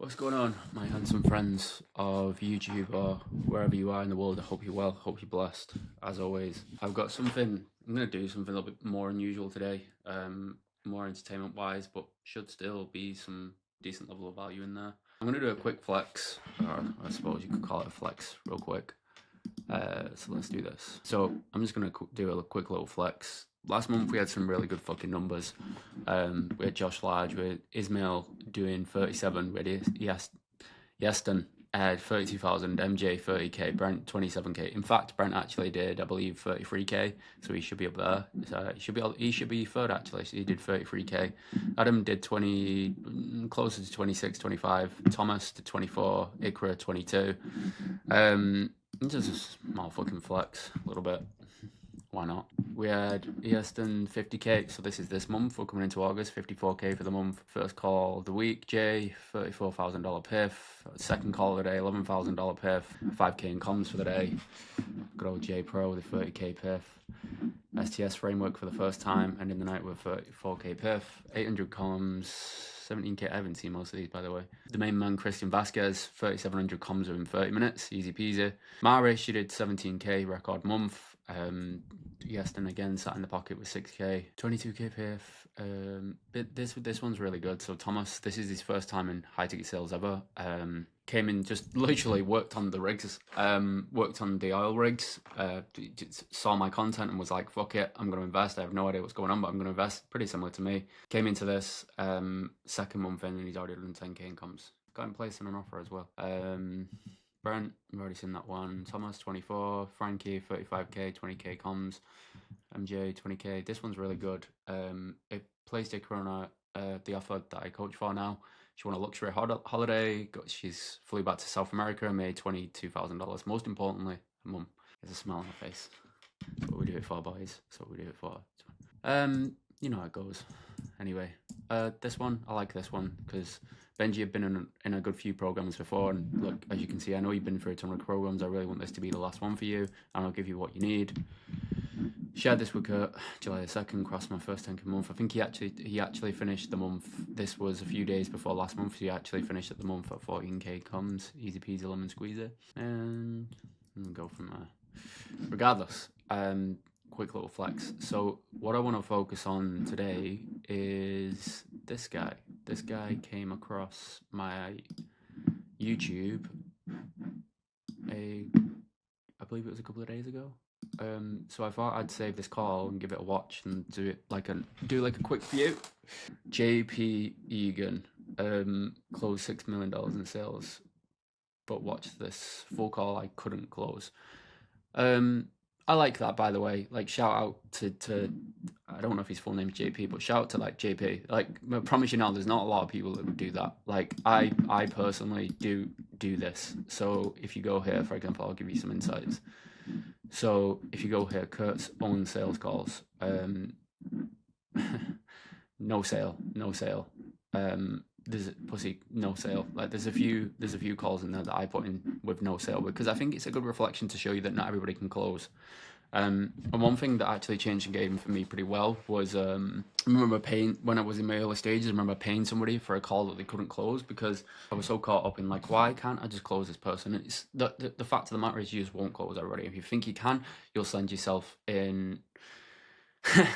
What's going on, my handsome friends of YouTube or wherever you are in the world? I hope you're well, hope you're blessed. As always, I'm going to do something a little bit more unusual today, more entertainment wise, but should still be some decent level of value in there. I'm going to do a quick flex, or I suppose you could call it a flex real quick. So let's do this. So I'm just going to do a quick little flex. Last month we had some really good fucking numbers. We had Josh Large, we had Ismail doing 37, we had Yeston had 32,000, MJ 30k, Brent 27k. In fact, Brent actually did, I believe, 33k, so he should be up there. So he should be third actually. So he did 33k. Adam did 20, closer to 26, 25. Thomas did 24. Ikra 22. Just a small fucking flex, a little bit. Why not? We had Easton 50k, so this is this month. We're coming into August, 54k for the month. First call of the week, Jay, $34,000 piff. Second call of the day, $11,000 piff. 5k in comms for the day. Good old J Pro with a 30k piff. STS framework for the first time, ending the night with 34k piff. 800 comms, 17k. I haven't seen most of these, by the way. The main man, Christian Vasquez, 3,700 comms within 30 minutes, easy peasy. Mara, she did 17k, record month. Yeston again sat in the pocket with 6k, 22k piff. This one's really good. So Thomas, this is his first time in high ticket sales ever. Came in, just literally worked on the rigs, worked on the oil rigs, saw my content and was like, fuck it, I'm going to invest. I have no idea what's going on, but I'm going to invest. Pretty similar to me. Came into this second month in and he's already done 10k incomes. Got in place on an offer as well. Brent, I've already seen that one. Thomas, 24. Frankie, 35k, 20k comms. MJ, 20k. This one's really good. It placed a Corona, the offer that I coach for now. She won a luxury holiday. She's flew back to South America and made $22,000. Most importantly, her mum has a smile on her face. That's what we do it for, boys. That's what we do it for. You know how it goes. Anyway, this one, I like this one because Benji had been in a good few programs before, and look, as you can see, I know you've been through a ton of programs. I really want this to be the last one for you, and I'll give you what you need. Shared this with Kurt, July the 2nd, crossed my first 10k month. I think he actually finished the month. This was a few days before last month, so he actually finished at the month at 14k comms, easy peasy lemon squeezer, and we'll go from there. Regardless, quick little flex. So what I want to focus on today is this guy. This guy came across my YouTube I believe it was a couple of days ago. So I thought I'd save this call and give it a watch and do like a quick view. JP Egan closed $6 million in sales, but watch this full call I couldn't close. I like that, by the way. Like, shout out to I don't know if his full name's JP, but shout out to like JP. Like, I promise you now, there's not a lot of people that would do that. Like, I personally do this. So if you go here, for example, I'll give you some insights. So if you go here, Kurt's own sales calls, no sale. There's pussy, no sale. Like, there's a few calls in there that I put in with no sale because I think it's a good reflection to show you that not everybody can close. And one thing that actually changed the game for me pretty well was I remember paying, when I was in my early stages, I remember paying somebody for a call that they couldn't close because I was so caught up in like, why can't I just close this person? And it's the fact of the matter is you just won't close everybody. If you think you can, you'll send yourself in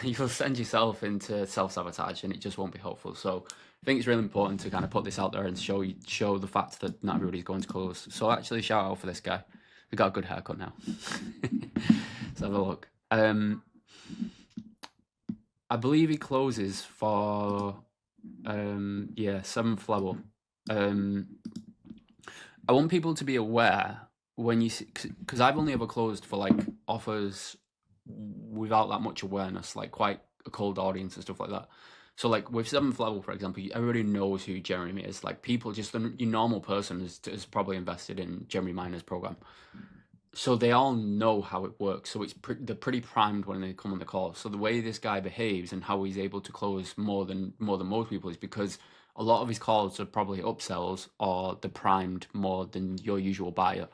you'll send yourself into self-sabotage and it just won't be helpful. So I think it's really important to kind of put this out there and show the fact that not everybody's going to close. So actually, shout out for this guy. He got a good haircut now. Let's have a look. I believe he closes for 7th level. I want people to be aware when you see, because I've only ever closed for like offers without that much awareness, like quite a cold audience and stuff like that. So like with 7th level, for example, everybody knows who Jeremy is. Like, people, just your normal person is probably invested in Jeremy Miner's program. So they all know how it works. So they're pretty primed when they come on the call. So the way this guy behaves and how he's able to close more than most people is because a lot of his calls are probably upsells or they're primed more than your usual buyer.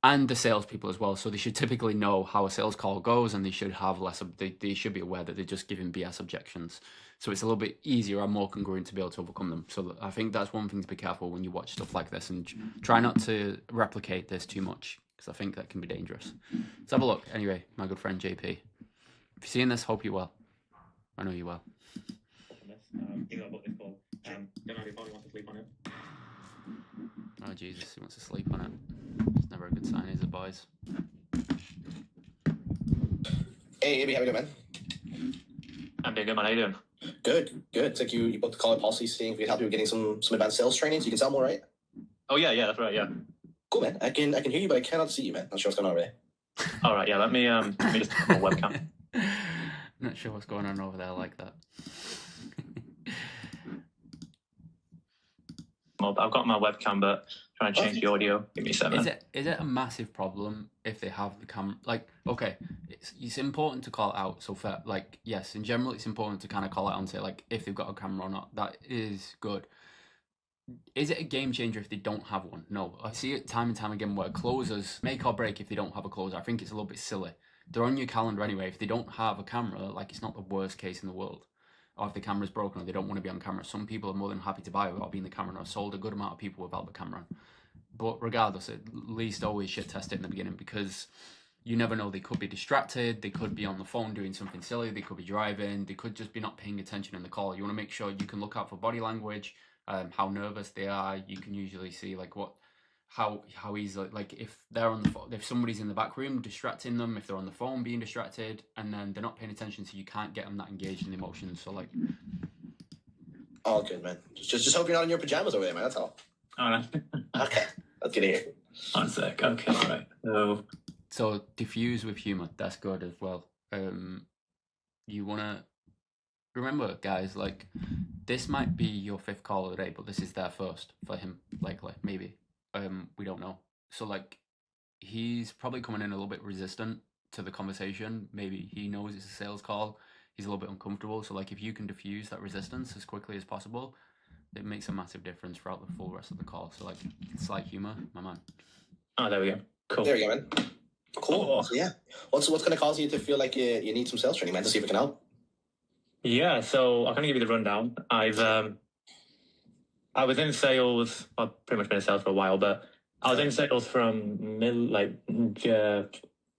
and the salespeople as well. So they should typically know how a sales call goes, and they should have less. They should be aware that they're just giving BS objections. So it's a little bit easier and more congruent to be able to overcome them. So I think that's one thing to be careful when you watch stuff like this, and try not to replicate this too much, because I think that can be dangerous. Let's have a look. Anyway, my good friend JP, if you're seeing this, hope you're well. I know you're well. Oh Jesus, he wants to sleep on it. It's never a good sign, is it, boys? Hey, Abby, how you doing, man? I'm doing good, man. How you doing? Good, good. It's like you booked the call at policy, seeing if we could help you with getting some advanced sales training so you can sell more, right? Oh yeah, that's right. Yeah. Cool, man. I can hear you, but I cannot see you, man. Not sure what's going on over there. All right. Yeah. Let me just put my webcam. Not sure what's going on over there like that. I've got my webcam, but trying to change the audio. Give me a second. Is it a massive problem if they have the camera? Like, okay, it's important to call it out. So, yes, in general, it's important to kind of call it out and say, like, if they've got a camera or not. That is good. Is it a game changer if they don't have one? No. I see it time and time again where closers make or break if they don't have a closer. I think it's a little bit silly. They're on your calendar anyway. If they don't have a camera, like, it's not the worst case in the world. Or if the camera's broken or they don't want to be on camera. Some people are more than happy to buy without being the camera, and I've sold a good amount of people without the camera. But regardless, at least always shit test it in the beginning, because you never know. They could be distracted, they could be on the phone doing something silly, they could be driving, they could just be not paying attention in the call. You want to make sure you can look out for body language, how nervous they are. You can usually see like how easily, like if they're on the phone, if somebody's in the back room distracting them, if they're on the phone being distracted, and then they're not paying attention, so you can't get them that engaged in the emotions. So like, all good, man. Just hope you're not in your pajamas over there, man. That's all. All right. Okay, let's get in here. 1 sec. Okay. All right. So diffuse with humor. That's good as well. You wanna remember, guys, like this might be your 5th call of the day, but this is their first for him, likely, maybe. We don't know. So like, he's probably coming in a little bit resistant to the conversation. Maybe he knows it's a sales call. He's a little bit uncomfortable. So like, if you can diffuse that resistance as quickly as possible, it makes a massive difference throughout the full rest of the call. So like, slight humor, my man. Oh, there we go. Cool. There you go, man. Cool. So, yeah. What's going to cause you to feel like you need some sales training, man, to see if it can help? Yeah. So I'll kind of give you the rundown. I was in sales. I've pretty much been in sales for a while, but I was in sales from probably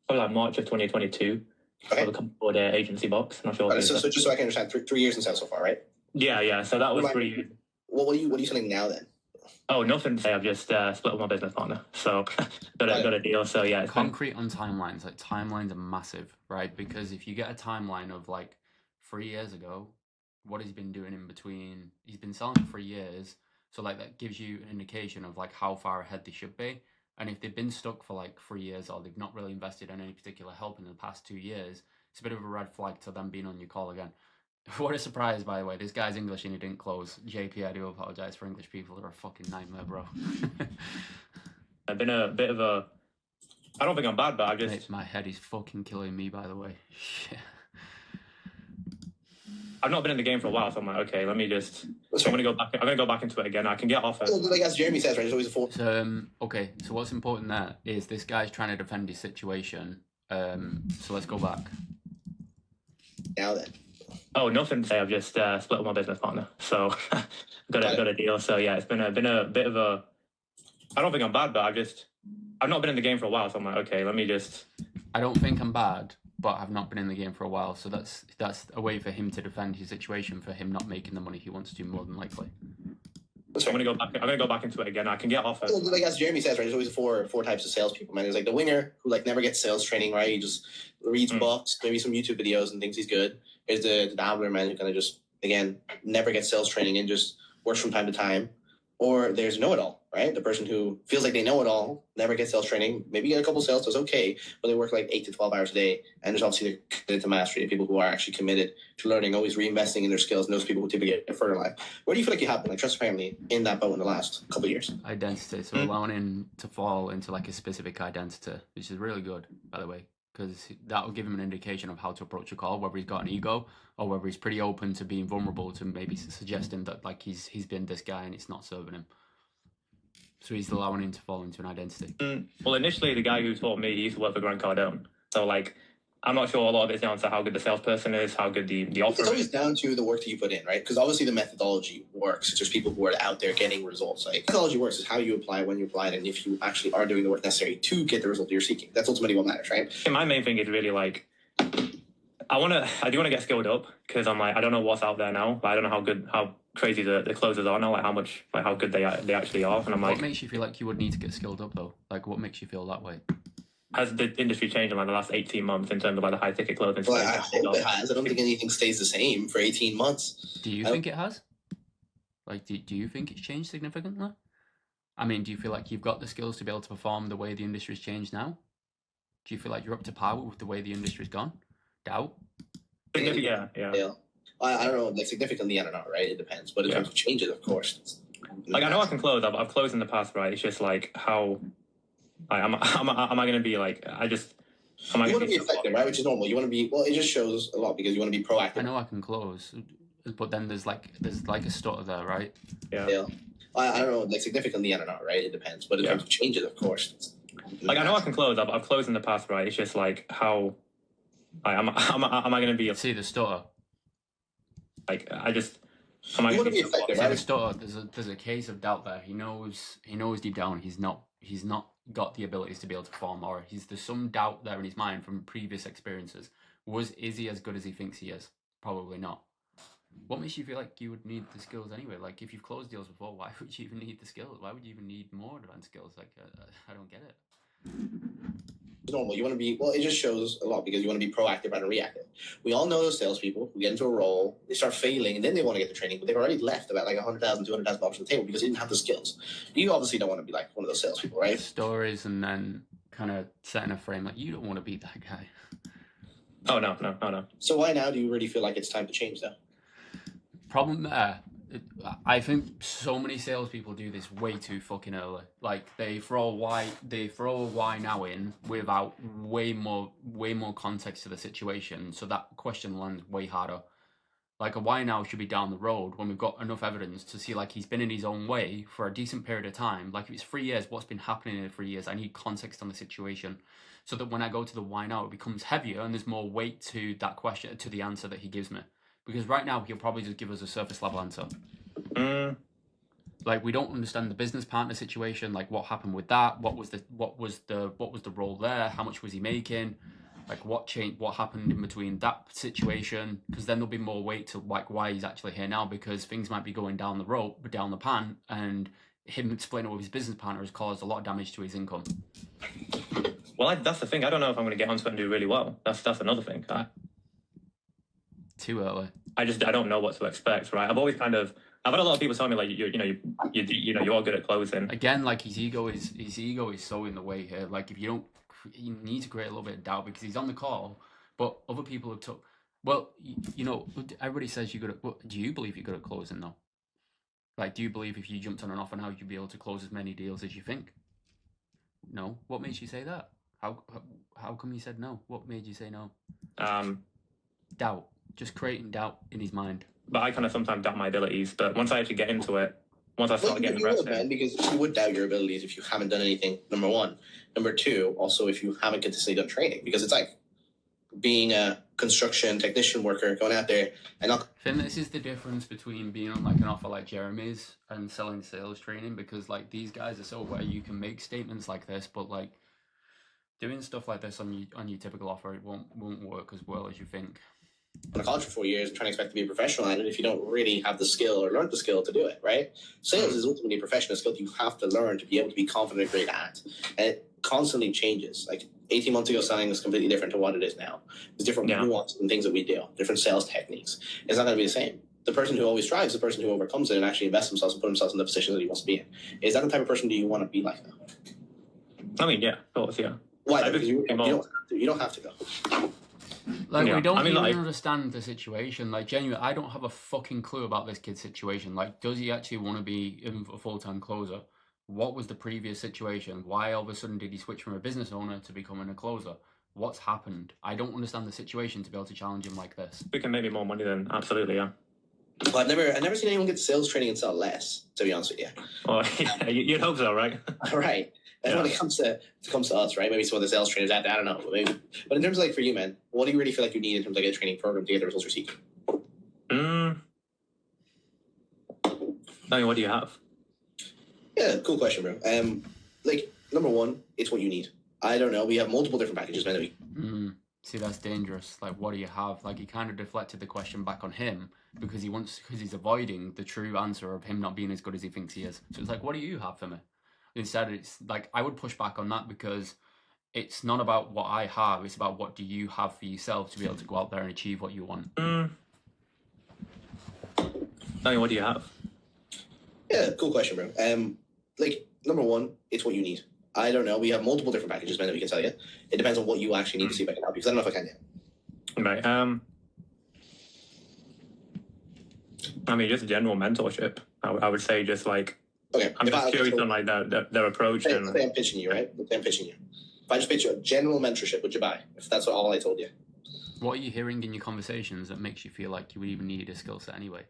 like March of 2022. Okay. For the company called Agency Box. Not sure. So just so I can understand, 3 years in sales so far, right? Yeah. So that was 3 years. What are you selling now then? Oh, nothing to say. I've just split with my business partner, so got a deal. So yeah, it's concrete on timelines. Like timelines are massive, right? Because if you get a timeline of like 3 years ago, what has he been doing in between? He's been selling for 3 years, so like that gives you an indication of like how far ahead they should be. And if they've been stuck for like 3 years, or they've not really invested in any particular help in the past 2 years, it's a bit of a red flag to them being on your call again. What a surprise, by the way. This guy's English and he didn't close. JP, I do apologize for English people. They're a fucking nightmare, bro. I've been a bit of a... I don't think I'm bad, but I just... Mate, my head is fucking killing me, by the way. Shit. I've not been in the game for a while, so I'm like, okay, let me just... I'm gonna go back into it again. I can get off it. Like as Jeremy says, right, there's always a 4. So, okay, so what's important there is this guy's trying to defend his situation. So let's go back. Now then. Oh, nothing to say. I've just split with my business partner, so got a deal. So yeah, it's been a bit of a... I don't think I'm bad, but I've not been in the game for a while, so I'm like, okay, let me just... I don't think I'm bad, but I've not been in the game for a while, so that's a way for him to defend his situation, for him not making the money he wants to, more than likely. I'm gonna go back into it again. I can get off it. Like as Jeremy says, right, there's always four types of salespeople, man. There's like the winger who like never gets sales training, right? He just reads books, maybe some YouTube videos, and thinks he's good. There's the dabbler, man, who kind of just, again, never gets sales training and just works from time to time. Or there's know-it-all, right? The person who feels like they know it all, never gets sales training, maybe get a couple sales, that's okay, but they work like 8 to 12 hours a day. And there's obviously the committed to mastery, the people who are actually committed to learning, always reinvesting in their skills, and those people who typically get further in life. Where do you feel like you have been, like transparently, in that boat in the last couple of years? Identity, so allowing him to fall into like a specific identity, which is really good, by the way, because that will give him an indication of how to approach a call, whether he's got an ego or whether he's pretty open to being vulnerable, to maybe suggesting that like he's been this guy and it's not serving him. So he's allowing him to fall into an identity. Well, initially, the guy who taught me, he used to work for Grant Cardone. So, like, I'm not sure a lot of it's down to how good the salesperson is, how good the offer It's always is. down to the work that you put in, right? Because obviously the methodology works. It's just people who are out there getting results. Like, methodology works is how you apply it, when you apply it, and if you actually are doing the work necessary to get the result you're seeking. That's ultimately what matters, right? My main thing is really like, I do want to get skilled up because I'm like, I don't know what's out there now. Like, I don't know how crazy the closers are now, like how good they actually are. And I'm like, what makes you feel like you would need to get skilled up though? Like, what makes you feel that way? has the industry changed in like the last 18 months in terms of like the high ticket clothing? Well, I hope it has. I don't think anything stays the same for 18 months. Do you think it has? Like, do you think it's changed significantly? I mean, do you feel like you've got the skills to be able to perform the way the industry's changed now? Do you feel like you're up to par with the way the industry's gone? Doubt? Yeah. I don't know, like significantly, I don't know, right? It depends. But in terms of changes, of course. Like, I know I can close. I've closed in the past, right? It's just like how am I going to be like? Am I You going want to be effective, right? Which is normal. You want to be, well, it just shows a lot because you want to be proactive. I know I can close, but then there's like a stutter there, right? Yeah. I don't know, like significantly, I don't know, right? It depends. But in terms of changes, of course. Like, I know I can close. I've closed in the past, right? It's just like how am I going to be? See the stutter. Like, am I You want to be effective, See right? the stutter. There's a case of doubt there. He knows deep down he's not got the abilities to be able to perform, or there's some doubt there in his mind from previous experiences. Is he as good as he thinks he is? Probably not. What makes you feel like you would need the skills anyway? Like, if you've closed deals before, why would you even need the skills? Why would you even need more advanced skills? Like, I don't get it. It's normal. You want to be, well, it just shows a lot because you want to be proactive rather than reactive. We all know those salespeople who get into a role, they start failing, and then they want to get the training, but they've already left about like $100,000, $200,000 on the table because they didn't have the skills. You obviously don't want to be like one of those salespeople, right? Stories and then kind of setting a frame. Like, you don't want to be that guy. Oh no. So why now do you really feel like it's time to change though? Problem there. I think so many salespeople do this way too fucking early. Like, they throw a why now in without way more context to the situation, so that question lands way harder. Like, a why now should be down the road when we've got enough evidence to see like he's been in his own way for a decent period of time. Like, if it's 3 years, what's been happening in the 3 years? I need context on the situation, so that when I go to the why now, it becomes heavier and there's more weight to that question, to the answer that he gives me. Because right now he'll probably just give us a surface level answer. Like, we don't understand the business partner situation. Like, what happened with that? What was the role there? How much was he making? Like, what changed? What happened in between that situation? Because then there'll be more weight to like why he's actually here now. Because things might be going down the pan, and him explaining with his business partner has caused a lot of damage to his income. Well, that's the thing. I don't know if I'm going to get onto it and do really well. That's another thing. Too early. I don't know what to expect, right? I've had a lot of people tell me like you are good at closing. Again, like, his ego is so in the way here. Like, if you don't, you need to create a little bit of doubt because he's on the call, but other people have took. Well, everybody says you're good at. Do you believe you're good at closing though? Like, do you believe if you jumped on an offer now, you'd be able to close as many deals as you think? No. What makes you say that? How come you said no? What made you say no? Doubt. Just creating doubt in his mind. But I kind of sometimes doubt my abilities. But once I actually get into it, once I start getting reps in, because you would doubt your abilities if you haven't done anything. Number one. Number two, also if you haven't consistently done training, because it's like being a construction technician worker going out there and not. I think this is the difference between being on like an offer like Jeremy's and selling sales training, because like these guys are so aware you can make statements like this, but like doing stuff like this on your typical offer, it won't work as well as you think. On a college for 4 years and trying to expect to be a professional at it if you don't really have the skill or learn the skill to do it, right? Sales is ultimately a professional skill that you have to learn to be able to be confident and great at. And it constantly changes. Like 18 months ago, selling was completely different to what it is now. There's different nuances and things that we do, different sales techniques. It's not going to be the same. The person who always strives, the person who overcomes it and actually invests themselves and put themselves in the position that he wants to be in. Is that the type of person do you want to be like that? I mean, yeah, of course, yeah. Why? Because you don't have to go. Like, we don't even understand the situation. Like, genuinely, I don't have a fucking clue about this kid's situation. Like, does he actually want to be a full-time closer? What was the previous situation? Why all of a sudden did he switch from a business owner to becoming a closer? What's happened? I don't understand the situation to be able to challenge him like this. We can make me more money then, absolutely, yeah. Well, I've never seen anyone get sales training and sell less, to be honest with you. Well, yeah, you'd hope so, right? Right. And when it comes to us, right? Maybe some of the sales trainers out there, I don't know. But in terms of like for you, man, what do you really feel like you need in terms of like a training program to get the results you're seeking? I mean, what do you have? Yeah, cool question, bro. Like number one, it's what you need. I don't know. We have multiple different packages, man. See, that's dangerous. Like, what do you have? Like, he kind of deflected the question back on him because he's avoiding the true answer of him not being as good as he thinks he is. So it's like, what do you have for me? Instead, it's like, I would push back on that because it's not about what I have. It's about what do you have for yourself to be able to go out there and achieve what you want. I mean, what do you have? Yeah, cool question, bro. Like number one, it's what you need. I don't know. We have multiple different packages, man, that we can tell you. It depends on what you actually need to see if I can help you. Because I don't know if I can yet. Right. I mean, just general mentorship. I would say just like. Okay. I'm just curious on like their approach. Say I'm pitching you, right? Say I'm pitching you. If I just pitch you a general mentorship, would you buy? If that's all I told you. What are you hearing in your conversations that makes you feel like you would even need a skill set anyway?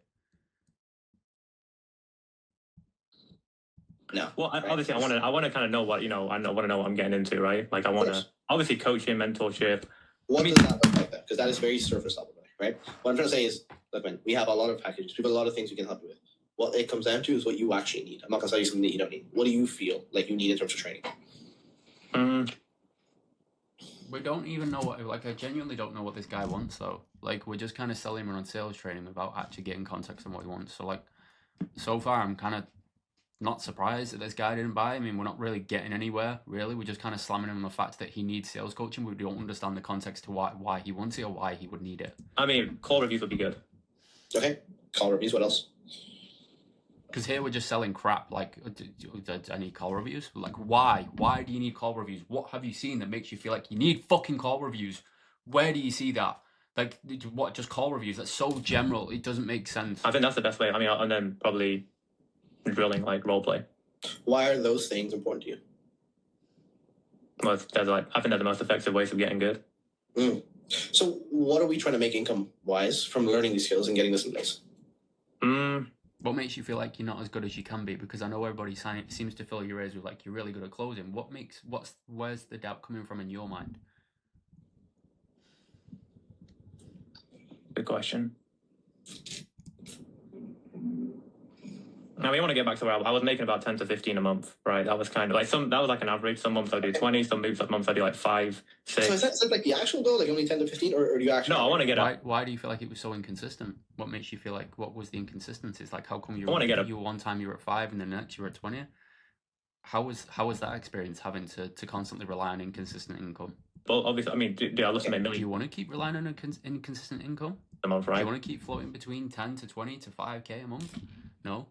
No. Well, obviously, I want to kind of know what I want to know what I'm getting into, right? Like, I want to obviously coaching, mentorship. What does that look like? Because that is very surface level, right? What I'm trying to say is, look, man, we have a lot of packages. We have a lot of things we can help you with. What it comes down to is what you actually need. I'm not gonna tell you something that you don't need. What do you feel like you need in terms of training? We don't even know what. Like, I genuinely don't know what this guy wants, though. Like, we're just kind of selling him on sales training without actually getting context on what he wants. So, like, so far, I'm kind of not surprised that this guy didn't buy. I mean, we're not really getting anywhere, really. We're just kind of slamming him on the fact that he needs sales coaching. We don't understand the context to why he wants it or why he would need it. I mean, call reviews would be good. Okay, call reviews. What else? Because here we're just selling crap. Like, I need call reviews. Like, why? Why do you need call reviews? What have you seen that makes you feel like you need fucking call reviews? Where do you see that? Like, what? Just call reviews? That's so general. It doesn't make sense. I think that's the best way. I mean, and then probably drilling like role play. Why are those things important to you? Well, I think they're the most effective ways of getting good. So, what are we trying to make income wise from learning these skills and getting this in place? What makes you feel like you're not as good as you can be? Because I know everybody seems to fill your ears with like you're really good at closing. Where's the doubt coming from in your mind? Good question. Now we want to get back to where I was making about 10 to 15 a month, right? That was kind of like that was like an average. Some months I do 20, some months I do like 5, 6. So is that like the actual goal, like only 10 to 15, or do you actually? No, I want to get up. Why do you feel like it was so inconsistent? What makes you feel like what was the inconsistencies? Like how come you were one time you were at 5 and then the next you were at 20? How was that experience having to constantly rely on inconsistent income? Well, obviously, I mean, do I love to make millions? Do you want to keep relying on inconsistent income a month, right? Do you want to keep floating between 10 to 20 to 5k a month? No.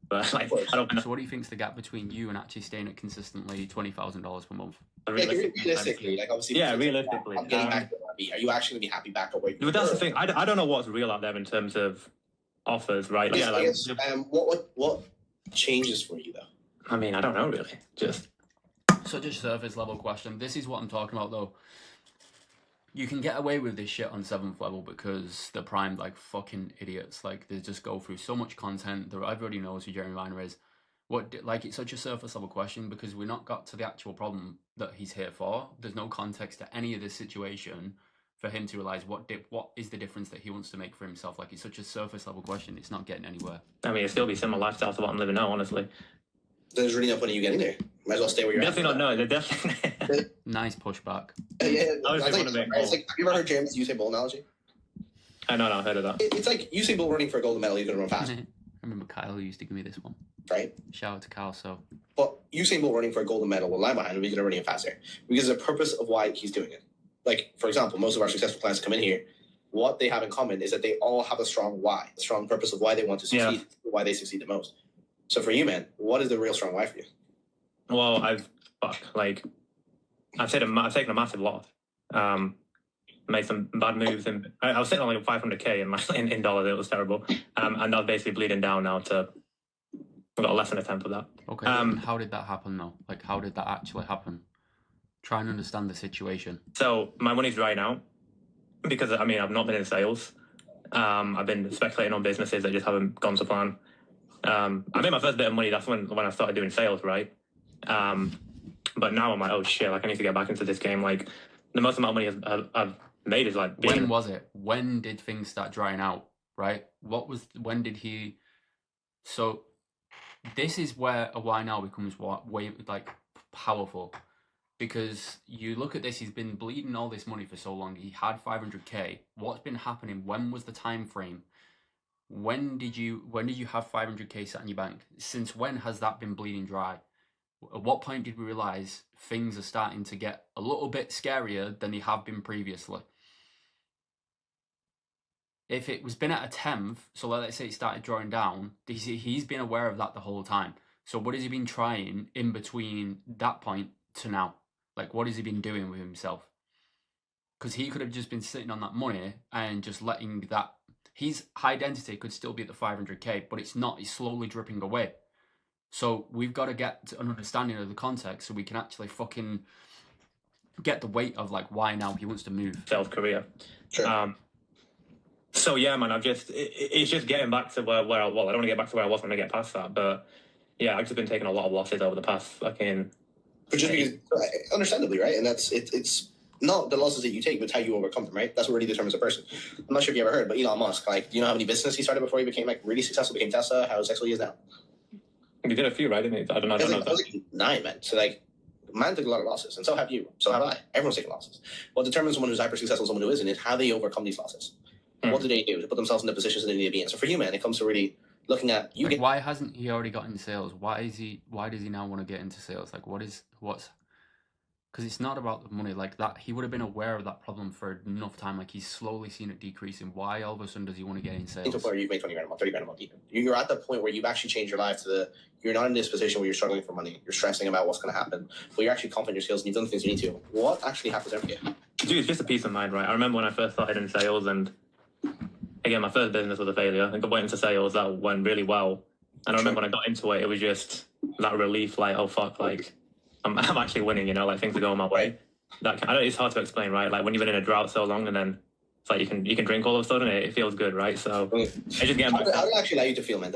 But like, I don't know. So what do you think's the gap between you and actually staying at consistently $20,000 per month? Realistically, like obviously. Yeah, realistically. I'm getting back to where I be. Are you actually gonna be happy back at where you? But that's the thing. I don't know what's real out there in terms of offers, right? Like, I guess, what changes for you though? I mean, I don't know really. Just such a surface level question. This is what I'm talking about though. You can get away with this shit on 7th level because they're primed like fucking idiots. Like they just go through so much content. Everybody knows who Jeremy Viner is. It's such a surface level question because we're not got to the actual problem that he's here for. There's no context to any of this situation for him to realize what is the difference that he wants to make for himself. Like it's such a surface level question. It's not getting anywhere. I mean, it'd still be similar lifestyle to what I'm living now, honestly. There's really no point in you getting there. Might as well stay where you're definitely at. No, they're definitely. Nice pushback. It's like, have you ever heard Jeremy's Usain Bolt analogy? I know, I've heard of that. It's like Usain Bolt running for a gold medal, he's going to run fast. I remember Kyle used to give me this one. Right? Shout out to Kyle, so. But Usain Bolt running for a golden medal will lie behind him, he's going to run even faster. Because there's a purpose of why he's doing it. Like, for example, most of our successful clients come in here, what they have in common is that they all have a strong why, a strong purpose of why they want to succeed, why they succeed the most. So for you, man, what is the real strong why for you? Well, I've taken a massive loss. Made some bad moves, and I was sitting on like 500k in dollars. It was terrible, and that's basically bleeding down now to. I've got less than a tenth of that. Okay. How did that happen though? Like, how did that actually happen? Try and understand the situation. So my money's drying out because I mean I've not been in sales. I've been speculating on businesses that just haven't gone to plan. I made my first bit of money. That's when I started doing sales, right? But now I'm like, oh shit, like I need to get back into this game. Like the most amount of money I've made is like when was it? When did things start drying out? Right? When did he? So this is where a why now becomes way like powerful, because you look at this. He's been bleeding all this money for so long. He had 500k. What's been happening? When was the time frame? When did you have 500k sat in your bank? Since when has that been bleeding dry? At what point did we realize things are starting to get a little bit scarier than they have been previously? If it was been at a 10th, so let's say it started drawing down, he's been aware of that the whole time. So what has he been trying in between that point to now? Like, what has he been doing with himself? Because he could have just been sitting on that money and just letting that... His high density could still be at the 500k, but it's not. It's slowly dripping away. So we've got to get an understanding of the context so we can actually fucking get the weight of like why now he wants to move. Sales career. Sure. So yeah, man, it's just getting back to where I don't want to get back to where I was when I get past that, but yeah, I've just been taking a lot of losses over the past fucking. But just because, understandably, right? And that's it's not the losses that you take, but it's how you overcome them, right? That's what really determines a person. I'm not sure if you ever heard, but Elon Musk, like, do you know how many business he started before he became like really successful, became Tesla, how successful he is now? He did a few, right? Didn't he? I don't know. Like 9, man. So like, man took a lot of losses, and so have you. So have I. Everyone's taking losses. What determines someone who's hyper successful, someone who isn't, is how they overcome these losses. What do they do to put themselves in the positions that they need to be in? So for you, man, it comes to really looking at you. Like, why hasn't he already got into sales? Why does he now want to get into sales? Like, what's? Because it's not about the money like that. He would have been aware of that problem for enough time. Like, he's slowly seen it decreasing. Why all of a sudden does he want to get in sales? Into a point where you've made 20 grand a month, 30 grand a month even. You're at the point where you've actually changed your life you're not in this position where you're struggling for money. You're stressing about what's going to happen. But you're actually confident in your skills and you've done the things you need to. What actually happens there for you? Dude, it's just a peace of mind, right? I remember when I first started in sales, and again, my first business was a failure. I think I went into sales, that went really well. And I remember when I got into it, it was just that relief, like, oh fuck, like I'm actually winning, you know, like things are going my way. It's hard to explain, right? Like when you've been in a drought so long, and then it's like you can drink all of a sudden, it feels good, right? So I just get how did it actually allow you to feel, man?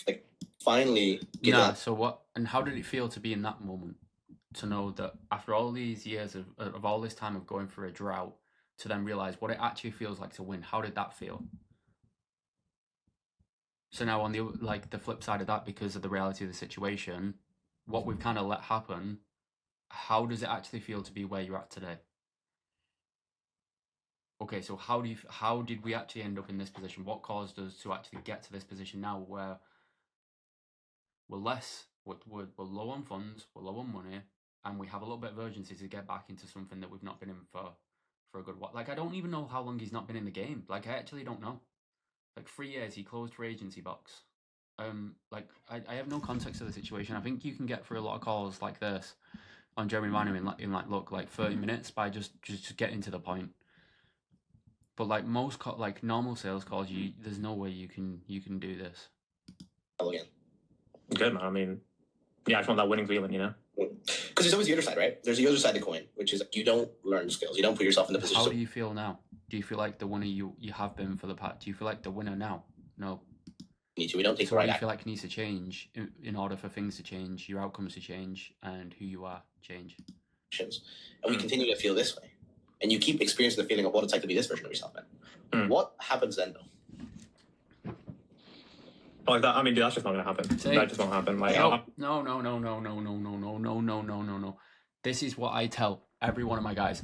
Like finally get that. So what? And how did it feel to be in that moment? To know that after all these years of all this time of going through a drought, to then realize what it actually feels like to win. How did that feel? So now on the flip side of that, because of the reality of the situation, what we've kind of let happen, how does it actually feel to be where you're at today? Okay, so how did we actually end up in this position? What caused us to actually get to this position now where we're low on funds, we're low on money, and we have a little bit of urgency to get back into something that we've not been in for a good while. Like, I don't even know how long he's not been in the game. Like, I actually don't know. Like 3 years, he closed for agency box. Like, I have no context of the situation. I think you can get through a lot of calls like this on Jeremy Minor in 30 minutes by just getting to the point. But like most like normal sales calls, there's no way you can do this. Again. Good, man. I mean, yeah, I just want that winning feeling, you know. Because there's always the other side, right? There's the other side of the coin, which is you don't learn skills. You don't put yourself in the position. How do you feel now? Do you feel like the winner you have been for the past? Do you feel like the winner now? No. Need to. We don't take so the right. Do you feel like it needs to change in order for things to change, your outcomes to change, and who you are change? And we continue to feel this way, and you keep experiencing the feeling of what it's like to be this version of yourself, man. What happens then, though? Like that. I mean, dude, that's just not gonna happen. That just won't happen. Like, no. This is what I tell every one of my guys.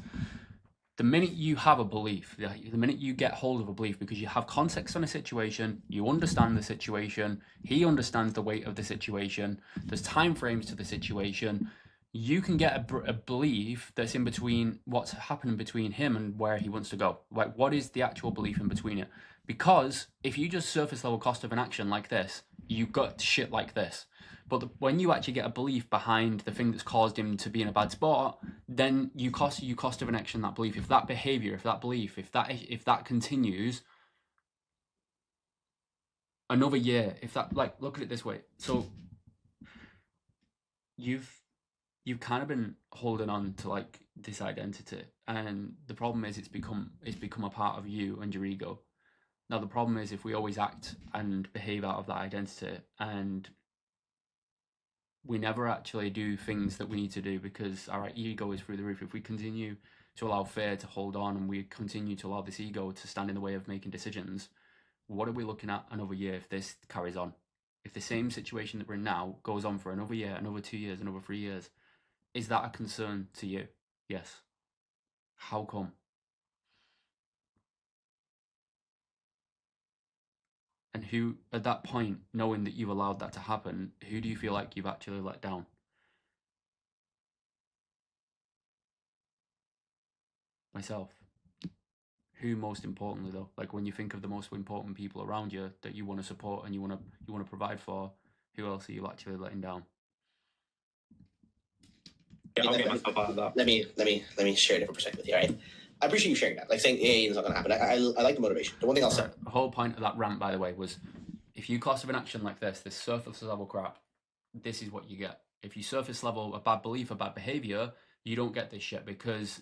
The minute you have a belief, the minute you get hold of a belief, because you have context on a situation, you understand the situation, he understands the weight of the situation, there's time frames to the situation, you can get a belief that's in between what's happening between him and where he wants to go. Like, what is the actual belief in between it? Because if you just surface level cost of an action like this, you got shit like this. But when you actually get a belief behind the thing that's caused him to be in a bad spot, then you cost of an action that belief. If that behavior, if that belief, if that continues another year, if that, like, look at it this way. So you've kind of been holding on to like this identity, and the problem is it's become a part of you and your ego. Now, the problem is if we always act and behave out of that identity and we never actually do things that we need to do because our ego is through the roof. If we continue to allow fear to hold on and we continue to allow this ego to stand in the way of making decisions, what are we looking at another year if this carries on? If the same situation that we're in now goes on for another year, another 2 years, another 3 years, is that a concern to you? Yes. How come? And who, at that point, knowing that you've allowed that to happen, who do you feel like you've actually let down? Myself. Who most importantly though? Like when you think of the most important people around you that you want to support and you want to provide for, who else are you actually letting down? Yeah, I'll get myself out of that. Let me share a different perspective with you, all right? I appreciate you sharing that. Like saying AA is not going to happen. I like the motivation. The one thing I'll say. The whole point of that rant, by the way, was if you class of an action like this surface level crap, this is what you get. If you surface level a bad belief, a bad behavior, you don't get this shit because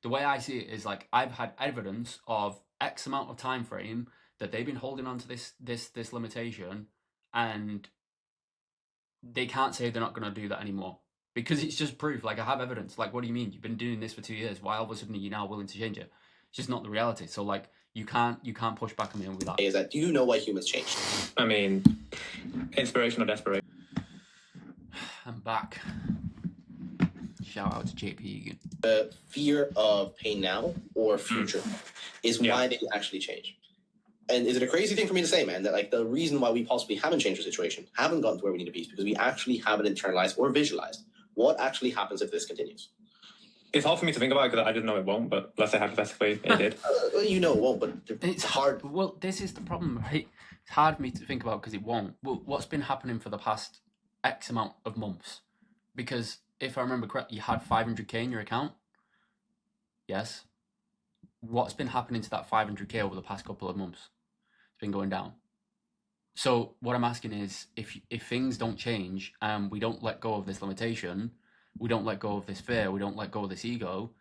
the way I see it is like I've had evidence of X amount of time frame that they've been holding on to this limitation, and they can't say they're not going to do that anymore because it's just proof. Like I have evidence. Like what do you mean? You've been doing this for 2 years. Why all of a sudden are you now willing to change it? It's just not the reality. So like you can't push back on me with that. Is that do you know why humans change? I mean, inspiration or desperation. I'm back. Shout out to JP again. The fear of pain now or future is why they actually change. And is it a crazy thing for me to say, man, that like the reason why we possibly haven't changed the situation, haven't gotten to where we need to be, is because we actually haven't internalized or visualized what actually happens if this continues? It's hard for me to think about it because I just know it won't, but let's say hypothetically it did. You know it won't, but it's hard. Well, this is the problem, right? It's hard for me to think about because it won't. Well, what's been happening for the past X amount of months? Because if I remember correctly, you had 500k in your account. Yes. What's been happening to that 500k over the past couple of months? It's been going down. So what I'm asking is, if things don't change and we don't let go of this limitation, we don't let go of this fear, we don't let go of this ego,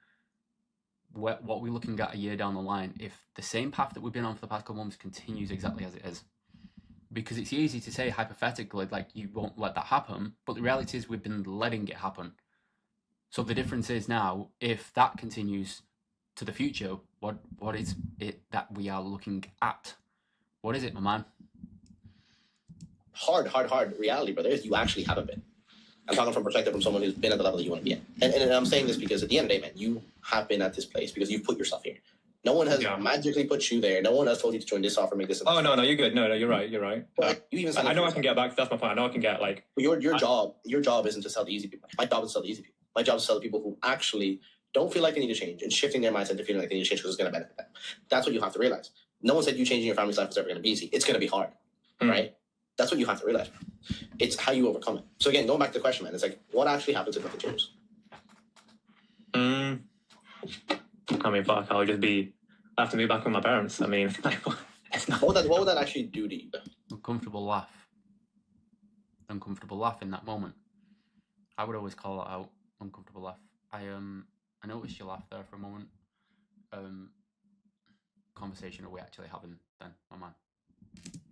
what we're looking at a year down the line, if the same path that we've been on for the past couple of months continues exactly as it is, because it's easy to say hypothetically, like you won't let that happen, but the reality is we've been letting it happen. So the difference is now, if that continues to the future, what is it that we are looking at? What is it, my man? Hard reality, brother, is you actually haven't been. I'm talking from perspective from someone who's been at the level that you want to be at. And I'm saying this because at the end of the day, man, you have been at this place because you've put yourself here. No one has magically put you there. No one has told you to join this offer, make this. Oh, no, you're good. No, you're right. You're right. You even I know I can get back. That's my point. I know I can get like. Your job isn't to sell the easy people. My job is to sell the easy people. My job is to sell the people who actually don't feel like they need to change and shifting their mindset to feeling like they need to change because it's going to benefit them. That's what you have to realize. No one said you changing your family's life is ever going to be easy. It's going to be hard, right? That's what you have to realize. It's how you overcome it. So again, going back to the question, man, it's like, what actually happens if nothing changes? I mean, fuck, I have to move back with my parents. I mean, what would that actually do to you? Uncomfortable laugh in that moment. I would always call it out. Uncomfortable laugh. I noticed you laughed there for a moment. Conversation are we actually having then, my man?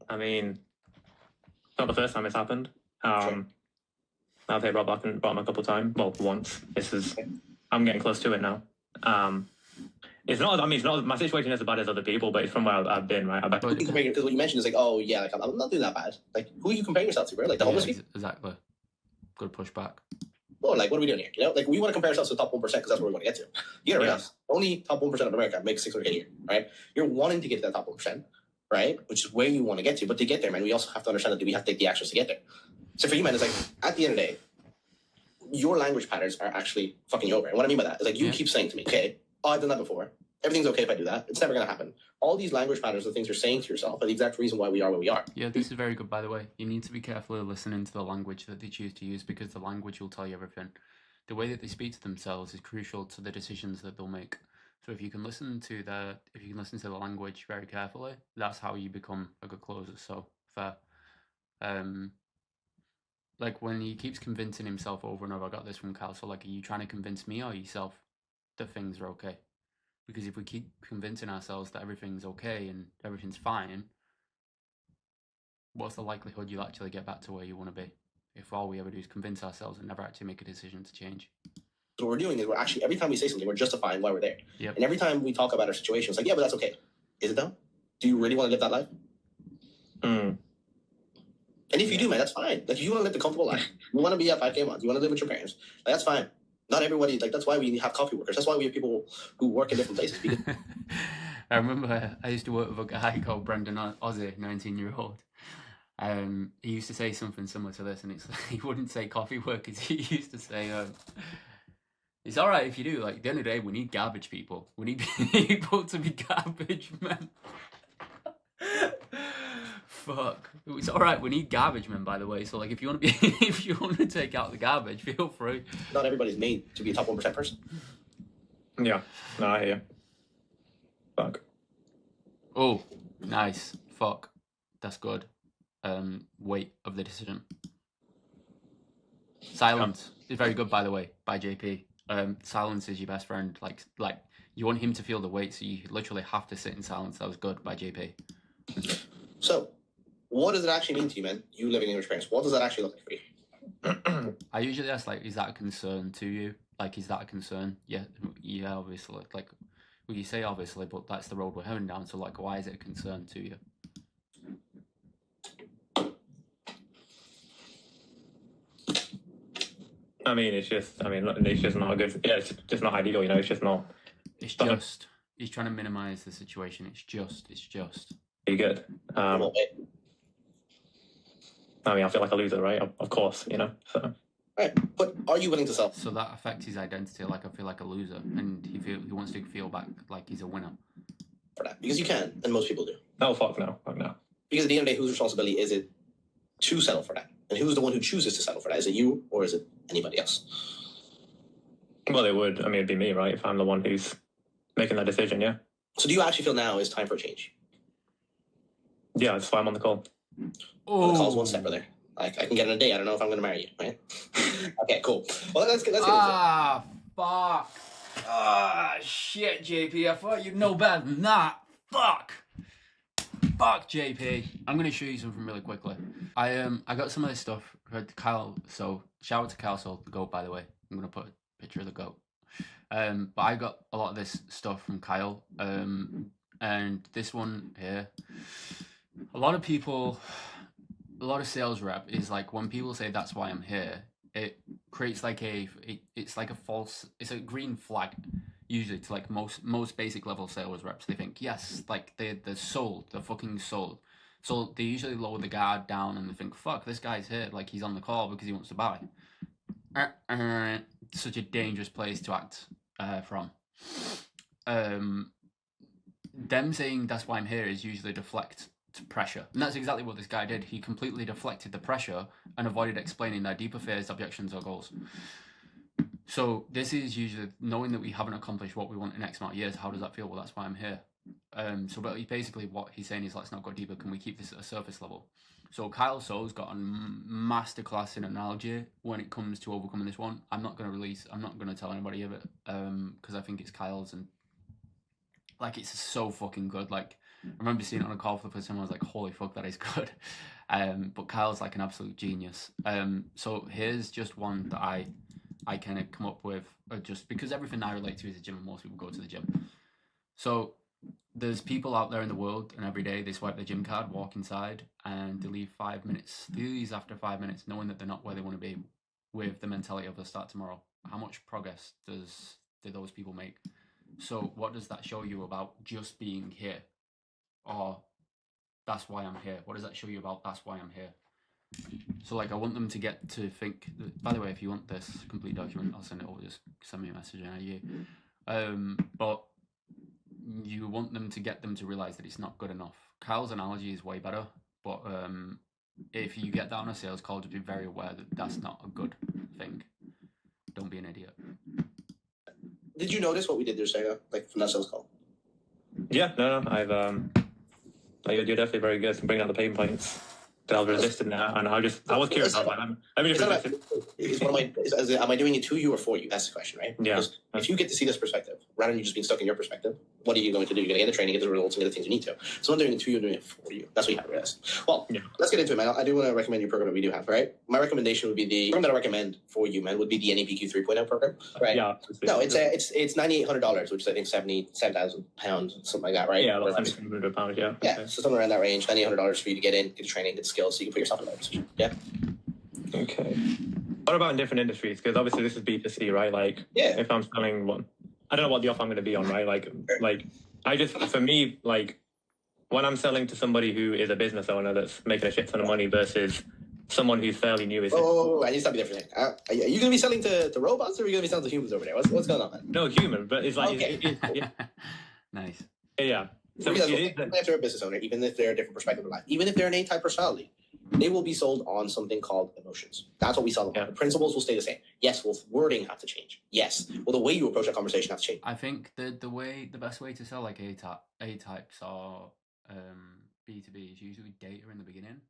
I mean, not the first time it's happened. Sure. I've hit rock bottom a couple of times. Well, once. I'm getting close to it now. It's not. I mean, it's not. My situation is as bad as other people, but it's from where I've been, right? Because what you mentioned is like, oh yeah, like I'm not doing that bad. Like, who are you comparing yourself to, bro? Like the homeless people? Exactly. Good pushback. Well, like, what are we doing here? You know, like we want to compare ourselves to the top 1% because that's where we want to get to. You gotta realize, only top 1% of America makes $600K a year, right? You're wanting to get to that top 1%, right? Which is where you want to get to. But to get there, man, we also have to understand that we have to take the actions to get there. So for you, man, it's like at the end of the day, your language patterns are actually fucking you over. And what I mean by that is like you keep saying to me, okay, I've done that before. Everything's okay if I do that. It's never going to happen. All these language patterns and things you're saying to yourself are the exact reason why we are where we are. Yeah, this is very good, by the way. You need to be carefully listening to the language that they choose to use because the language will tell you everything. The way that they speak to themselves is crucial to the decisions that they'll make. So if you can listen to the language very carefully, that's how you become a good closer. So fair. Like when he keeps convincing himself over and over, I got this from Cal. So like, are you trying to convince me or yourself that things are okay? Because if we keep convincing ourselves that everything's okay and everything's fine, what's the likelihood you'll actually get back to where you want to be? If all we ever do is convince ourselves and never actually make a decision to change. So what we're doing is we're actually, every time we say something, we're justifying why we're there. Yep. And every time we talk about our situation, it's like, yeah, but that's okay. Is it though? Do you really want to live that life? Mm. And if you do, man, that's fine. Like, if you want to live the comfortable life, you want to be at 5K months, you want to live with your parents, like, that's fine. Not everybody, like, that's why we have coffee workers. That's why we have people who work in different places. Because I remember I used to work with a guy called Brendan Ozzy, 19-year-old. He used to say something similar to this, and it's he wouldn't say coffee workers. He used to say, "It's all right if you do. Like, at the end of the day, we need garbage people. We need people to be garbage men." Fuck. It's all right. We need garbage men, by the way. So, like, if you want to be, if you want to take out the garbage, feel free. not everybody's made to be a top 1% person. Yeah. No, I hear you. Fuck. Oh, nice. Fuck. That's good. Weight of the decision. Silence is very good, by the way, by JP. Silence is your best friend. Like you want him to feel the weight, so you literally have to sit in silence. That was good by JP. So, what does it actually mean to you, man? You living in your experience. What does that actually look like for you? I usually ask, like, is that a concern to you? Like, is that a concern? Yeah, obviously. Like, well, you say obviously, but that's the road we're heading down. So, like, why is it a concern to you? I mean, it's just not a good. Yeah, it's just not ideal. You know, it's just not. It's just he's trying to minimize the situation. It's just. Be good. I mean, I feel like a loser, right? Of course, you know. So. Right, but are you willing to sell? So that affects his identity. Like, I feel like a loser, and he wants to feel back like he's a winner. For that, because you can, and most people do. Oh, fuck no. Because at the end of the day, whose responsibility is it to settle for that? And who's the one who chooses to settle for that? Is it you, or is it anybody else? Well, it would. I mean, it'd be me, right? If I'm the one who's making that decision, yeah. So do you actually feel now is time for a change? Yeah, that's why I'm on the call. Oh, well, the call's one step further. Like, I can get in a day. I don't know if I'm going to marry you, right? Okay, cool. Well, let's get into it. Ah, fuck. Ah, shit, JP. I thought you'd know better than that. Fuck, JP. I'm going to show you something really quickly. I got some of this stuff for Kyle. So, shout out to Kyle Soul, the goat, by the way. I'm going to put a picture of the goat. But I got a lot of this stuff from Kyle. And this one here, a lot of sales rep is like, when people say that's why I'm here, it creates like it's like a false, it's a green flag usually to like most basic level sales reps. They think, yes, like they're sold, they're fucking sold. So they usually lower the guard down and they think, fuck, this guy's here, like he's on the call because he wants to buy. Such a dangerous place to act from. Them saying that's why I'm here is usually deflect to pressure. And that's exactly what this guy did. He completely deflected the pressure and avoided explaining their deeper fears, objections, or goals. So this is usually knowing that we haven't accomplished what we want in X amount of years. How does that feel? Well, that's why I'm here. So but basically what he's saying is, let's not go deeper. Can we keep this at a surface level? So Kyle Soul's got a masterclass in analogy when it comes to overcoming this one. I'm not going to tell anybody of it because I think it's Kyle's, and like, it's so fucking good. Like, I remember seeing it on a call for the first time. I was like, holy fuck, that is good. But Kyle's like an absolute genius. So here's just one that I kind of come up with, just because everything I relate to is the gym, and most people go to the gym. So there's people out there in the world, and every day they swipe their gym card, walk inside, and they leave 5 minutes. They leave after 5 minutes, knowing that they're not where they want to be, with the mentality of they'll start tomorrow. How much progress do those people make? So what does that show you about just being here? Or that's why I'm here? What does that show you about that's why I'm here? So, like, I want them to get to think that, by the way, if you want this complete document, I'll send it over. Just send me a message and you. But you want them to get them to realize that it's not good enough. Kyle's analogy is way better, but if you get that on a sales call, to be very aware that that's not a good thing. Don't be an idiot. Did you notice what we did there, Sega? Like, from that sales call? Yeah, no, you're definitely very good at bringing out the pain points that I've resisted now, and I was curious. I was like, let me just resist it. am I doing it to you or for you? That's the question, right? Yeah. Because if you get to see this perspective, rather than you just being stuck in your perspective, what are you going to do? You're going to get the training, get the results, and get the things you need to. So I'm not doing it to you, I'm doing it for you. That's what you have to realize. Well, let's get into it, man. I do want to recommend your program that we do have, right? My recommendation would be the program that I recommend for you, man, would be the NEPQ 3.0 program, right? Yeah. No, it's $9,800, which is I think £77,000, something like that, right? Yeah, like £700, yeah. Yeah, Okay. so somewhere around that range, $9,800 for you to get in, get the training, get the skills, so you can put yourself in that position. Yeah. Okay. What about in different industries? Because obviously this is B2C, right? Like, if I'm selling one, I don't know what the offer I'm going to be on, right? Like, I just, for me, like, when I'm selling to somebody who is a business owner that's making a shit ton of money versus someone who's fairly new, is I need to stop you there for a second. Are you going to be selling to robots, or are you going to be selling to humans over there? What's going on, man? no human, but it's like, Okay. Yeah. Nice. Yeah. So even if they're a business owner, even if they're a different perspective of life, even if they're an A-type personality, they will be sold on something called emotions. That's what we sell them on. The principles will stay the same. Yes, will wording have to change? Yes. Will the way you approach that conversation have to change? I think the best way to sell like A-types or B2B is usually data in the beginning.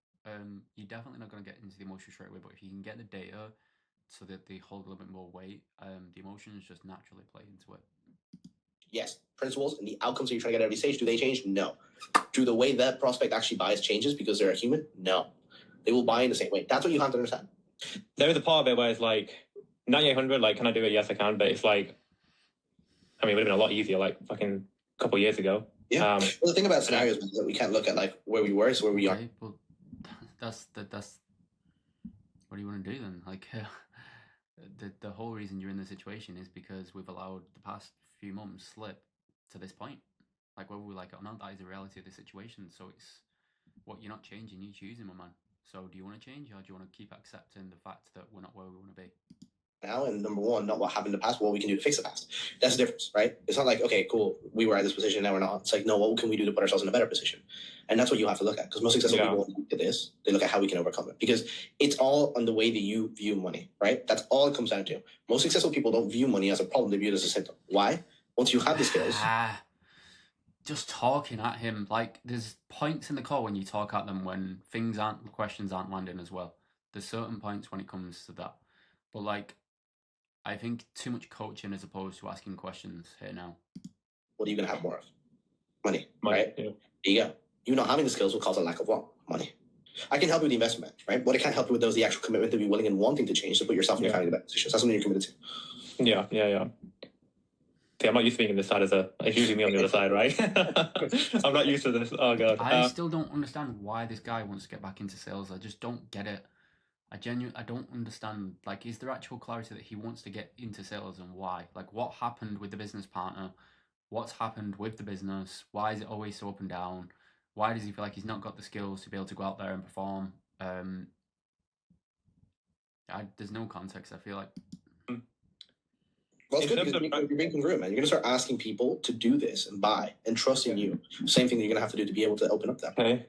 You're definitely not going to get into the emotion straight away, but if you can get the data so that they hold a little bit more weight, the emotions just naturally play into it. Yes, principles and the outcomes that you're trying to get at every stage, do they change? No. Do the way that prospect actually buys changes because they're a human? No. They will buy in the same way. That's what you have to understand. There is a part of it where it's like, 9,800, like, can I do it? Yes, I can. But it's like, I mean, it would have been a lot easier, like, fucking a couple of years ago. Yeah. Well, the thing about scenarios is that we can't look at, like, where we were is where we are. Well, that's what do you want to do then? Like, the whole reason you're in this situation is because we've allowed the past few months slip to this point. Like, whether we like it or not, that is the reality of the situation. So it's what you're not changing, you're choosing, my man. So do you want to change, or do you want to keep accepting the fact that we're not where we want to be? Now, and number one, not what happened in the past, what we can do to fix the past. That's the difference, right? It's not like, okay, cool, we were at this position, now we're not. It's like, no, what can we do to put ourselves in a better position? And that's what you have to look at, because most successful people, when they look at this, they look at how we can overcome it, because it's all on the way that you view money, right? That's all it comes down to. Most successful people don't view money as a problem, they view it as a symptom. Why? Once you have the skills. Just talking at him, like, there's points in the call when you talk at them when questions aren't landing as well. There's certain points when it comes to that. But, like, I think too much coaching as opposed to asking questions here now. What are you going to have more of? Money, right? Yeah. There you go. You not having the skills will cause a lack of what? Money. I can help you with the investment, right? What I can't help you with, though, is the actual commitment to be willing and wanting to change to put yourself in your family in a better position. So that's something you're committed to. Yeah. See, I'm not used to being on this side it's usually me on the other side, right? I'm not used to this. Oh, God. I still don't understand why this guy wants to get back into sales. I just don't get it. I don't understand. Like, is there actual clarity that he wants to get into sales and why? Like, what happened with the business partner? What's happened with the business? Why is it always so up and down? Why does he feel like he's not got the skills to be able to go out there and perform? There's no context, I feel like. Well, it's good because you're being congruent, man. You're going to start asking people to do this and buy and trust in you. Same thing that you're going to have to do to be able to open up that. Okay.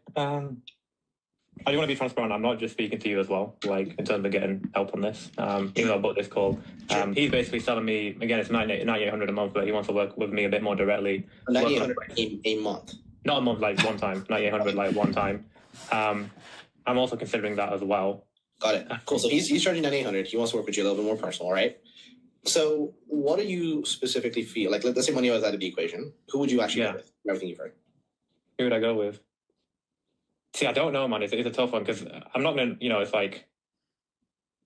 I do want to be transparent. I'm not just speaking to you as well, like, in terms of getting help on this. Even though I bought this call, he's basically selling me, again, it's $9,800 a month, but he wants to work with me a bit more directly. $9,800 a month? Not a month, like one time. $9,800 like one time. I'm also considering that as well. Got it. Cool. So he's charging $9,800. He wants to work with you a little bit more personal, right? So what do you specifically feel? Like, let's say money was out of the equation. Who would you actually go with? Everything you've heard. Who would I go with? See, I don't know, man. It's a tough one because I'm not going to, it's like,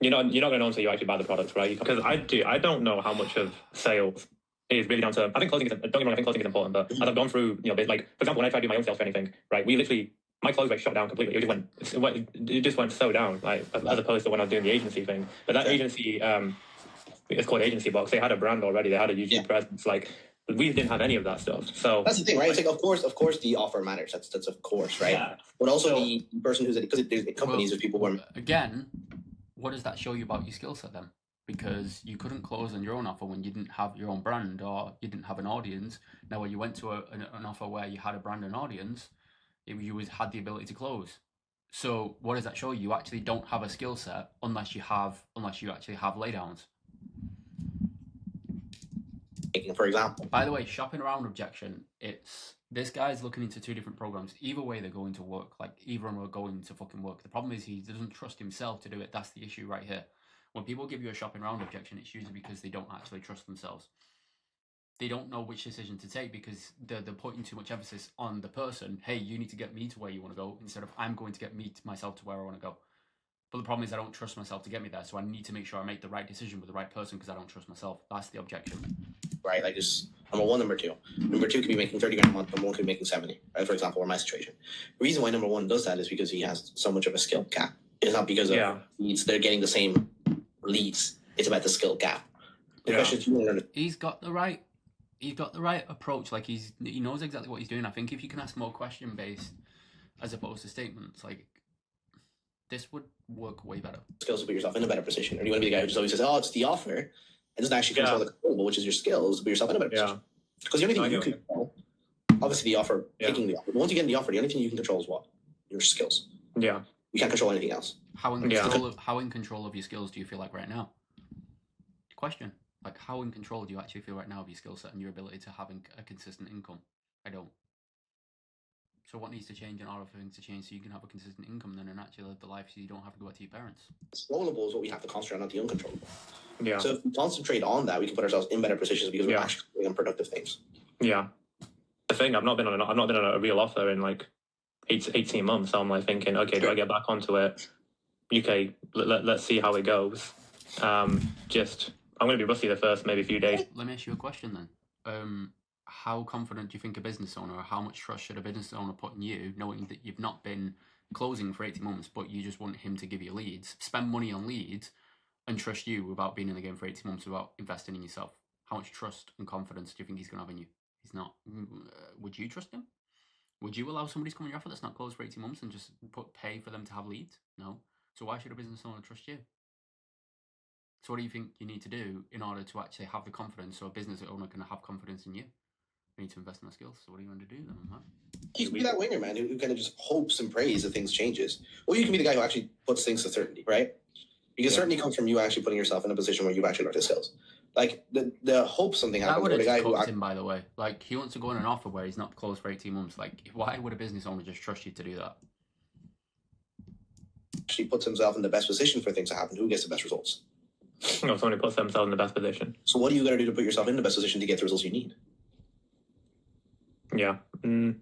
you're not going to know until you actually buy the product, right? Because I don't know how much of sales is really down to, I think closing is, don't get me wrong, I think closing is important, but as I've gone through, like, for example, when I tried to do my own sales training thing, right, we literally, my close rate shot down completely. It just went so down, like, as opposed to when I was doing the agency thing. But that agency, it's called Agency Box. They had a brand already. They had a YouTube presence. Like, we didn't have any of that stuff. So that's the thing, right? It's like, of course, the offer matters. That's of course, right? Yeah. But also the person who's because there's companies, there's people who are. Again, what does that show you about your skill set then? Because you couldn't close on your own offer when you didn't have your own brand or you didn't have an audience. Now, when you went to an offer where you had a brand and audience, you had the ability to close. So what does that show you? You actually don't have a skill set unless you actually have laydowns. For example. By the way, shopping around objection, this guy's looking into two different programs. Either way, they're going to work. Like, either one are going to fucking work. The problem is he doesn't trust himself to do it. That's the issue right here. When people give you a shopping round objection, it's usually because they don't actually trust themselves. They don't know which decision to take because they're putting too much emphasis on the person. Hey, you need to get me to where you want to go instead of I'm going to get myself to where I want to go. But the problem is I don't trust myself to get me there, so I need to make sure I make the right decision with the right person because I don't trust myself. That's the objection. Right, like just number one, number two. Number two could be making 30 grand a month, number one could be making 70, right? For example, or my situation. The reason why number one does that is because he has so much of a skill gap. It's not because of leads, they're getting the same leads. It's about the skill gap. The question is, you want to learn it. He's got the right approach. Like he knows exactly what he's doing. I think if you can ask more question based as opposed to statements, like this would work way better. Skills to put yourself in a better position. Or do you want to be the guy who just always says, "Oh, it's the offer," and doesn't actually control the controllable, which is your skills, to put yourself in a better position. Because the only thing you can control, obviously, the offer, picking the offer. But once you get in the offer, the only thing you can control is what? Your skills. Yeah. You can't control anything else. How in control of your skills do you feel like right now? Question. Like, how in control do you actually feel right now of your skill set and your ability to having a consistent income? I don't. So what needs to change in order for things to change so you can have a consistent income then and actually live the life so you don't have to go back to your parents? Controllable is what we have to concentrate on, not the uncontrollable. Yeah. So if we concentrate on that, we can put ourselves in better positions because we're actually doing productive things. Yeah. The thing, I've not been on a real offer in like 18 months. So I'm like thinking, okay, do I get back onto it? Okay, let's see how it goes. I'm going to be rusty the first maybe few days. Let me ask you a question then. How confident do you think a business owner, or how much trust should a business owner put in you, knowing that you've not been closing for 18 months, but you just want him to give you leads, spend money on leads, and trust you without being in the game for 18 months, without investing in yourself? How much trust and confidence do you think he's going to have in you? He's not. Would you trust him? Would you allow somebody to come on your offer that's not closed for 18 months and just pay for them to have leads? No. So why should a business owner trust you? So what do you think you need to do in order to actually have the confidence so a business owner can have confidence in you? You need to invest in their skills. So what do you want to do then, man? You can be that winger, man, who kind of just hopes and prays that things changes. Or you can be the guy who actually puts things to certainty, right? Because certainty comes from you actually putting yourself in a position where you've actually learned the skills. Like the hope something happens. That would the guy who him, by the way. Like he wants to go on an offer where he's not closed for 18 months. Like why would a business owner just trust you to do that? Actually puts himself in the best position for things to happen. Who gets the best results? No, somebody puts themselves in the best position. So what are you going to do to put yourself in the best position to get the results you need? Yeah. Dude,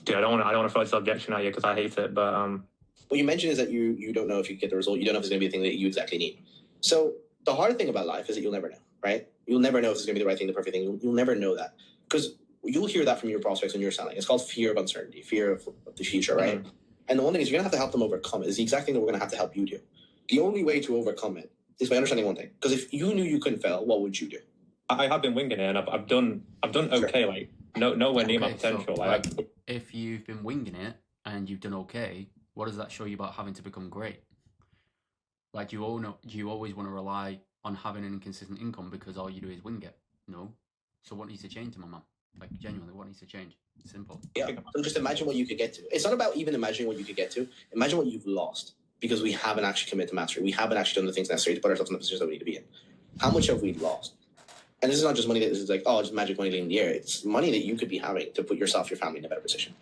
I don't want to throw this objection at you because I hate it, but what you mentioned is that you don't know if you get the result. You don't know if it's going to be the thing that you exactly need. So the hard thing about life is that you'll never know, right? You'll never know if it's going to be the right thing, the perfect thing. You'll never know that because you'll hear that from your prospects when you're selling. It's called fear of uncertainty, fear of the future, right? Mm-hmm. And the one thing is you're going to have to help them overcome it. It's the exact thing that we're going to have to help you do. The only way to overcome it is by understanding one thing. Because if you knew you couldn't fail, what would you do? I have been winging it, and I've done okay. Sure. Like nowhere near my potential. So, like if you've been winging it and you've done okay, what does that show you about having to become great? Like do you always want to rely on having an inconsistent income because all you do is wing it? No. So what needs to change to my man? Like genuinely, what needs to change? Simple. Yeah. So just imagine what you could get to. It's not about even imagining what you could get to. Imagine what you've lost because we haven't actually committed to mastery. We haven't actually done the things necessary to put ourselves in the position that we need to be in. How much have we lost? And this is not just money that is like, oh, just magic money in the air. It's money that you could be having to put yourself, your family in a better position.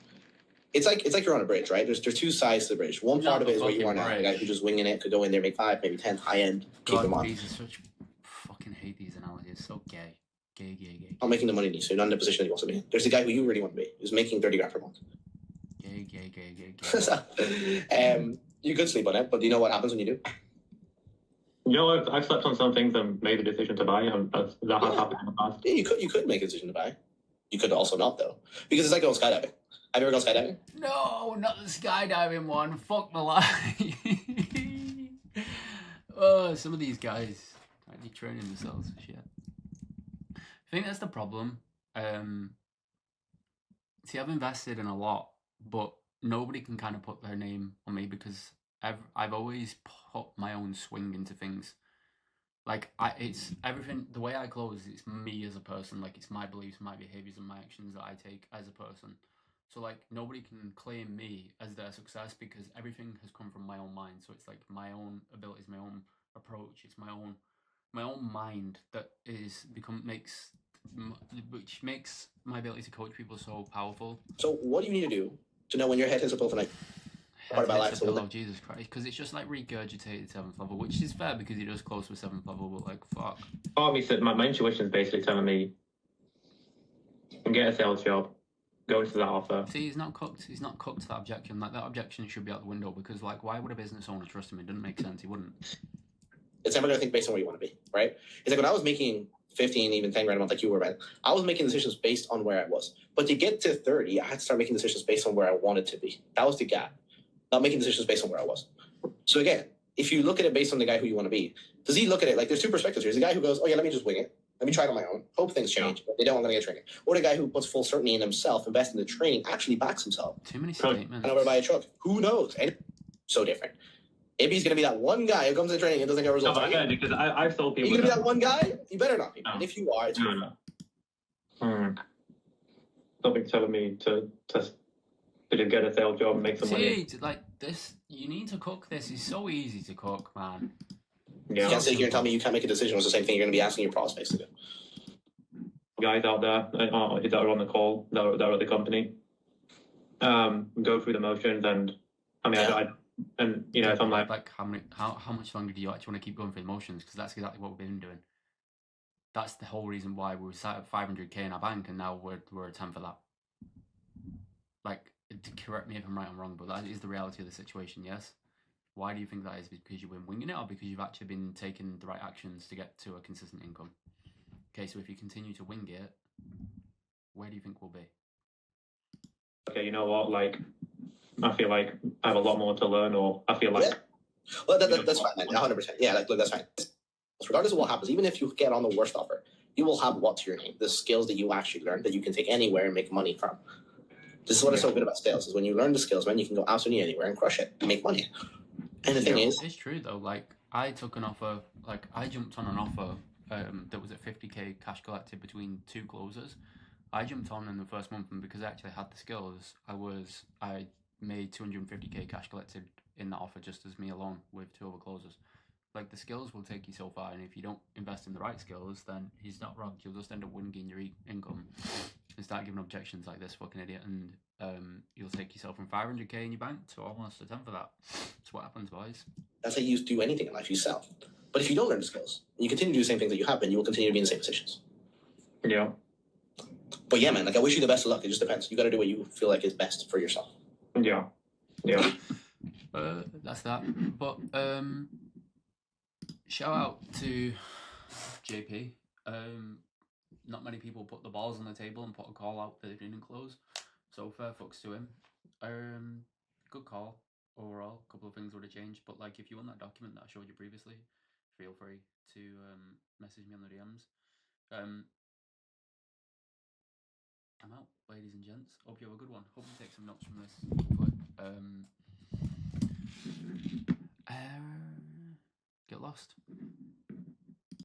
It's like you're on a bridge, right? There's two sides to the bridge. One part of it is where you are now. The guy who's just winging it could go in there, make 5, maybe 10, high end, keep them on. These are such fucking hate these analogies. So gay. Not making the money needs, so you're not in the position that you want to be in. There's the guy who you really want to be, who's making 30 grand per month. Gay. You could sleep on it, but do you know what happens when you do? You know, I've slept on some things and made the decision to buy, and that has happened in the past. Yeah, you could make a decision to buy. You could also not, though, because it's like going skydiving. Have you ever gone skydiving? No, not the skydiving one. Fuck my life. Oh, some of these guys actually training themselves for shit. I think that's the problem. See, I've invested in a lot, but nobody can kind of put their name on me because I've always put my own swing into things. Like it's everything. The way I close, it's me as a person. Like it's my beliefs, my behaviors, and my actions that I take as a person. So like nobody can claim me as their success because everything has come from my own mind. So it's like my own abilities, my own approach. It's my own mind that which makes my ability to coach people so powerful. So what do you need to do to know when your head hits a pill tonight? part of my life. hits a pillow, Jesus Christ, because it's just like regurgitated 7th level, which is fair because he does close with 7th level, but like fuck. Part of me said my intuition is basically telling me, get a sales job, go into that offer. See, he's not cooked to that objection. Like, that objection should be out the window, because like, why would a business owner trust him? It doesn't make sense. He wouldn't. It's never going to think based on where you want to be, right? It's like when I was making 15, even 10 grand a month like you were, man, I was making decisions based on where I was. But to get to 30, I had to start making decisions based on where I wanted to be. That was the gap. Not making decisions based on where I was. So again, if you look at it based on the guy who you want to be, does he look at it like there's two perspectives here? There's the guy who goes, oh yeah, let me just wing it. Let me try it on my own. Hope things change. But they don't want to get training. Or the guy who puts full certainty in himself, invest in the training, actually backs himself. Too many statements. And over to buy a truck. Who knows? And so different. Maybe he's going to be that one guy who comes to training and doesn't get results. No, again, because I've told people. You're going to be that one guy? You better not be. No. And if you are, it's Something telling me to get a sales job and make some money. Like this, you need to cook this. It's so easy to cook, man. You can't sit here and tell me you can't make a decision. It's the same thing you're going to be asking your prospects to do. Guys out there that are on the call, that are at the company, go through the motions, and I mean, if I'm like how much longer do you actually want to keep going through the motions? Because that's exactly what we've been doing. That's the whole reason why we were sat at 500k in our bank, and now we're at 10 for that. Like, correct me if I'm right or wrong, but that is the reality of the situation. Yes. Why do you think that is? Because you've been winging it, or because you've actually been taking the right actions to get to a consistent income? Okay, so if you continue to wing it, where do you think we'll be? Okay, you know what? Like, I feel like I have a lot more to learn, or I feel like. Yeah. Well, that's fine, man. 100%. Yeah, like, look, that's fine. Regardless of what happens, even if you get on the worst offer, you will have what to your name? The skills that you actually learn that you can take anywhere and make money from. This is what is so good about sales, is when you learn the skills, man, you can go absolutely anywhere and crush it and make money. And the thing is, it's true though. Like, I took an offer, like I jumped on an offer that was at 50k cash collected between 2 closers. I jumped on in the first month, and because I actually had the skills, I made 250k cash collected in that offer, just as me alone with 2 other closers. Like, the skills will take you so far, and if you don't invest in the right skills, then he's not wrong. You'll just end up winging your income and start giving objections like this fucking idiot, and you'll take yourself from 500k in your bank to almost a 10 for that. That's what happens, boys. That's how you do anything in life, you sell. But if you don't learn the skills, and you continue to do the same things that you have been, you will continue to be in the same positions. Yeah. But yeah, man, like, I wish you the best of luck. It just depends. You got to do what you feel like is best for yourself. Yeah. Yeah. That's that. But shout out to JP. Not many people put the balls on the table and put a call out that they didn't close. So fair fucks to him. Good call overall. A couple of things would have changed, but like, if you want that document that I showed you previously, feel free to message me on the DMs. I'm out, ladies and gents. Hope you have a good one. Hope you take some notes from this. Hopefully. Get lost.